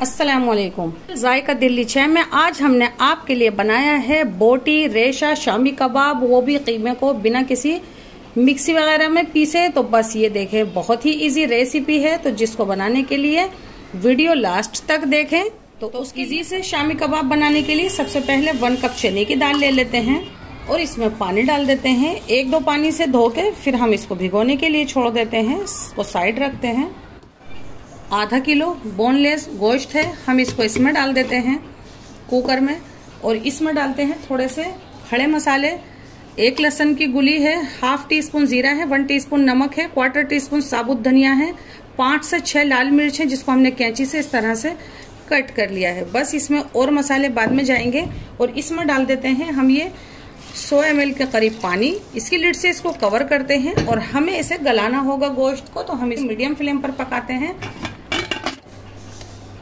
अस्सलामुअलैकुम। जायका दिल्ली चाय में आज हमने आपके लिए बनाया है बोटी रेशा शामी कबाब, वो भी कीमे को बिना किसी मिक्सी वगैरह में पीसे। तो बस ये देखें, बहुत ही इजी रेसिपी है। तो जिसको बनाने के लिए वीडियो लास्ट तक देखें। तो उस इजी से शामी कबाब बनाने के लिए सबसे पहले 1 कप चने की दाल ले लेते हैं और इसमें पानी डाल देते हैं। 1-2 पानी से धो के फिर हम इसको भिगोने के लिए छोड़ देते हैं, इसको साइड रखते हैं। आधा किलो बोनलेस गोश्त है, हम इसको इसमें डाल देते हैं कुकर में और इसमें डालते हैं थोड़े से खड़े मसाले। 1 लहसुन की गुली है, 1/2 टीस्पून जीरा है, 1 टीस्पून नमक है, 1/4 टीस्पून साबुत धनिया है, 5 से 6 लाल मिर्च है जिसको हमने कैंची से इस तरह से कट कर लिया है। बस इसमें और मसाले बाद में जाएंगे और इसमें डाल देते हैं हम ये 100 ml के करीब पानी। इसकी लिड से इसको कवर करते हैं और हमें इसे गलाना होगा गोश्त को। तो हम इस मीडियम फ्लेम पर पकाते हैं।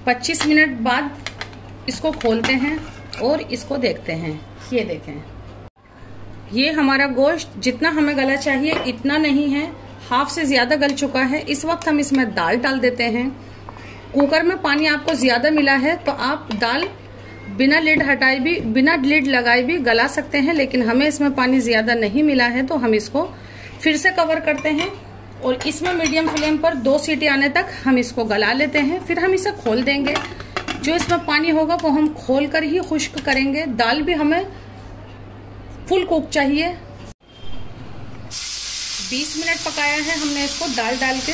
25 मिनट बाद इसको खोलते हैं और इसको देखते हैं। ये देखें, ये हमारा गोश्त जितना हमें गला चाहिए इतना नहीं है, हाफ से ज्यादा गल चुका है। इस वक्त हम इसमें दाल डाल देते हैं। कुकर में पानी आपको ज्यादा मिला है तो आप दाल बिना लिड हटाए भी, बिना लिड लगाए भी गला सकते हैं, लेकिन हमें इसमें पानी ज्यादा नहीं मिला है तो हम इसको फिर से कवर करते हैं और इसमें मीडियम फ्लेम पर 2 सीटी आने तक हम इसको गला लेते हैं। फिर हम इसे खोल देंगे। जो इसमें पानी होगा वो हम खोल कर ही खुश्क करेंगे। दाल भी हमें फुल कुक चाहिए। 20 मिनट पकाया है हमने इसको दाल डाल के।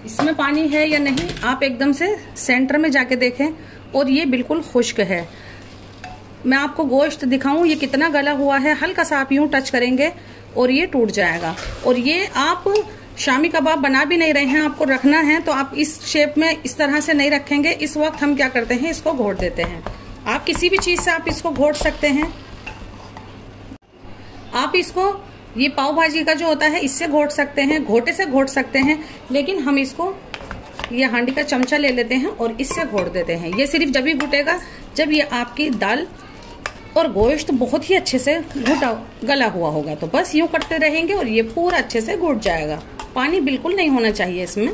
इसमें पानी है या नहीं आप एकदम से सेंटर में जाके देखें और ये बिल्कुल खुश्क है। मैं आपको गोश्त दिखाऊं ये कितना गला हुआ है। हल्का सा आप यूं टच करेंगे और ये टूट जाएगा। और ये आप शामी कबाब बना भी नहीं रहे हैं, आपको रखना है तो आप इस शेप में इस तरह से नहीं रखेंगे। इस वक्त हम क्या करते हैं, इसको घोट देते हैं। आप किसी भी चीज से आप इसको घोट सकते हैं। आप इसको ये पाव भाजी का जो होता है इससे घोट सकते हैं, घोटे से घोट सकते हैं, लेकिन हम इसको ये हांडी का चमचा ले लेते हैं और इससे घोट देते हैं। ये सिर्फ जब ही घुटेगा जब ये आपकी दाल और गोश्त बहुत ही अच्छे से गला हुआ होगा। तो बस यूं करते रहेंगे और ये पूरा अच्छे से घुट जाएगा। पानी बिल्कुल नहीं होना चाहिए इसमें।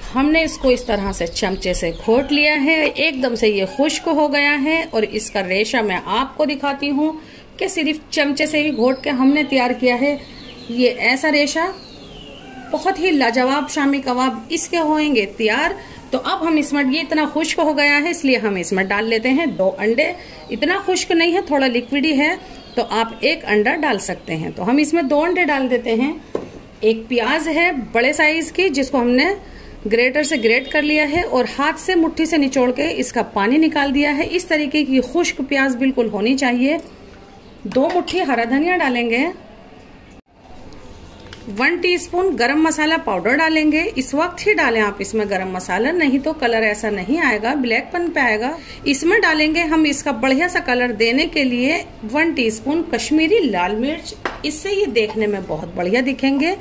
हमने इसको इस तरह से चमचे से घोट लिया है, एकदम से ये खुश्क हो गया है। और इसका रेशा मैं आपको दिखाती हूँ कि सिर्फ चमचे से ही घोट के हमने तैयार किया है। ये ऐसा रेशा बहुत ही लाजवाब शामी कबाब इसके होंगे तैयार। तो अब हम इसमें, ये इतना खुश्क हो गया है इसलिए हम इसमें डाल लेते हैं 2 अंडे। इतना खुश्क नहीं है, थोड़ा लिक्विडी है तो आप 1 अंडा डाल सकते हैं। तो हम इसमें 2 अंडे डाल देते हैं। 1 प्याज है बड़े साइज की जिसको हमने ग्रेटर से ग्रेट कर लिया है और हाथ से मुट्ठी से निचोड़ के इसका पानी निकाल दिया है। इस तरीके की खुश्क प्याज बिल्कुल होनी चाहिए। 2 मुट्ठी हरा धनिया डालेंगे। 1 टीस्पून गरम मसाला पाउडर डालेंगे। इस वक्त ही डालें आप इसमें गरम मसाला, नहीं तो कलर ऐसा नहीं आएगा, ब्लैकपन पे आएगा। इसमें डालेंगे हम इसका बढ़िया सा कलर देने के लिए 1 टीस्पून कश्मीरी लाल मिर्च। इससे ये देखने में बहुत बढ़िया दिखेंगे।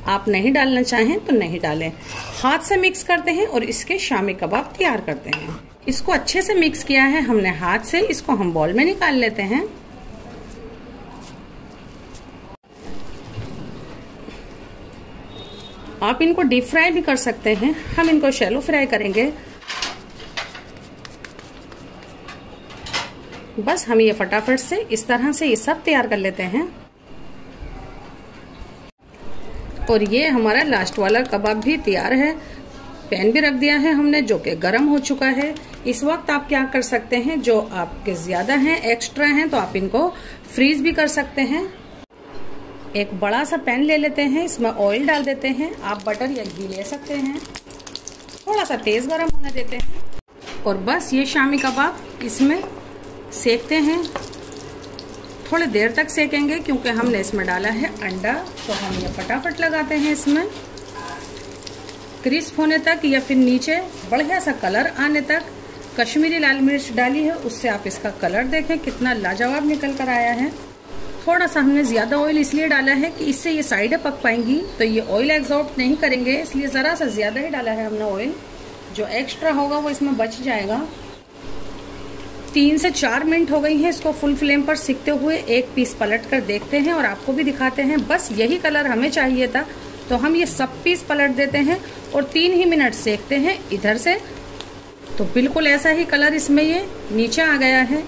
आप नहीं डालना चाहें तो नहीं डालें। हाथ से मिक्स करते हैं और इसके शामी कबाब तैयार करते हैं। इसको अच्छे से मिक्स किया है हमने हाथ से। इसको हम बाउल में निकाल लेते हैं। आप इनको डीप फ्राई भी कर सकते हैं, हम इनको शैलो फ्राई करेंगे। बस हम ये फटाफट से इस तरह से ये सब तैयार कर लेते हैं। और ये हमारा लास्ट वाला कबाब भी तैयार है। पैन भी रख दिया है हमने जो कि गर्म हो चुका है। इस वक्त आप क्या कर सकते हैं, जो आपके ज्यादा हैं, एक्स्ट्रा हैं, तो आप इनको फ्रीज भी कर सकते हैं। एक बड़ा सा पैन ले लेते हैं, इसमें ऑयल डाल देते हैं। आप बटर या घी ले सकते हैं। थोड़ा सा तेज गरम होने देते हैं और बस ये शामी कबाब इसमें सेकते हैं। थोड़ी देर तक सेकेंगे क्योंकि हमने इसमें डाला है अंडा। तो हम ये फटाफट लगाते हैं इसमें क्रिस्प होने तक या फिर नीचे बढ़िया सा कलर आने तक। कश्मीरी लाल मिर्च डाली है, उससे आप इसका कलर देखें कितना लाजवाब निकल कर आया है। थोड़ा सा हमने ज्यादा ऑयल इसलिए डाला है कि इससे ये साइडें पक पाएंगी, तो ये ऑयल एग्जॉर्ब नहीं करेंगे, इसलिए जरा सा ज्यादा ही डाला है हमने ऑयल। जो एक्स्ट्रा होगा वो इसमें बच जाएगा। 3 से 4 मिनट हो गई हैं इसको फुल फ्लेम पर सिकते हुए। एक पीस पलट कर देखते हैं और आपको भी दिखाते हैं। बस यही कलर हमें चाहिए था तो हम ये सब पीस पलट देते हैं और 3 ही मिनट सेकते हैं इधर से। तो बिल्कुल ऐसा ही कलर इसमें ये नीचे आ गया है।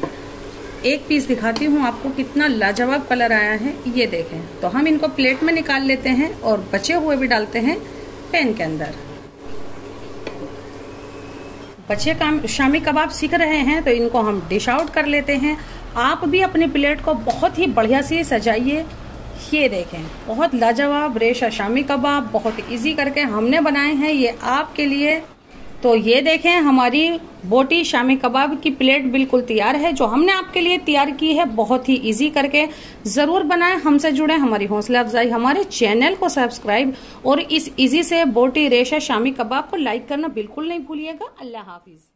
एक पीस दिखाती हूँ आपको कितना लाजवाब कलर आया है, ये देखें। तो हम इनको प्लेट में निकाल लेते हैं और बचे हुए भी डालते हैं पैन के अंदर। बच्चे शामी कबाब सीख रहे हैं तो इनको हम डिश आउट कर लेते हैं। आप भी अपनी प्लेट को बहुत ही बढ़िया से सजाइए। ये देखें, बहुत लाजवाब रेशा शामी कबाब बहुत इजी करके हमने बनाए हैं ये आपके लिए। तो ये देखें, हमारी बोटी शामी कबाब की प्लेट बिल्कुल तैयार है, जो हमने आपके लिए तैयार की है बहुत ही इजी करके। जरूर बनाएं, हमसे जुड़े, हमारी हौसला अफजाई, हमारे चैनल को सब्सक्राइब और इस इजी से बोटी रेशा शामी कबाब को लाइक करना बिल्कुल नहीं भूलिएगा। अल्लाह हाफिज।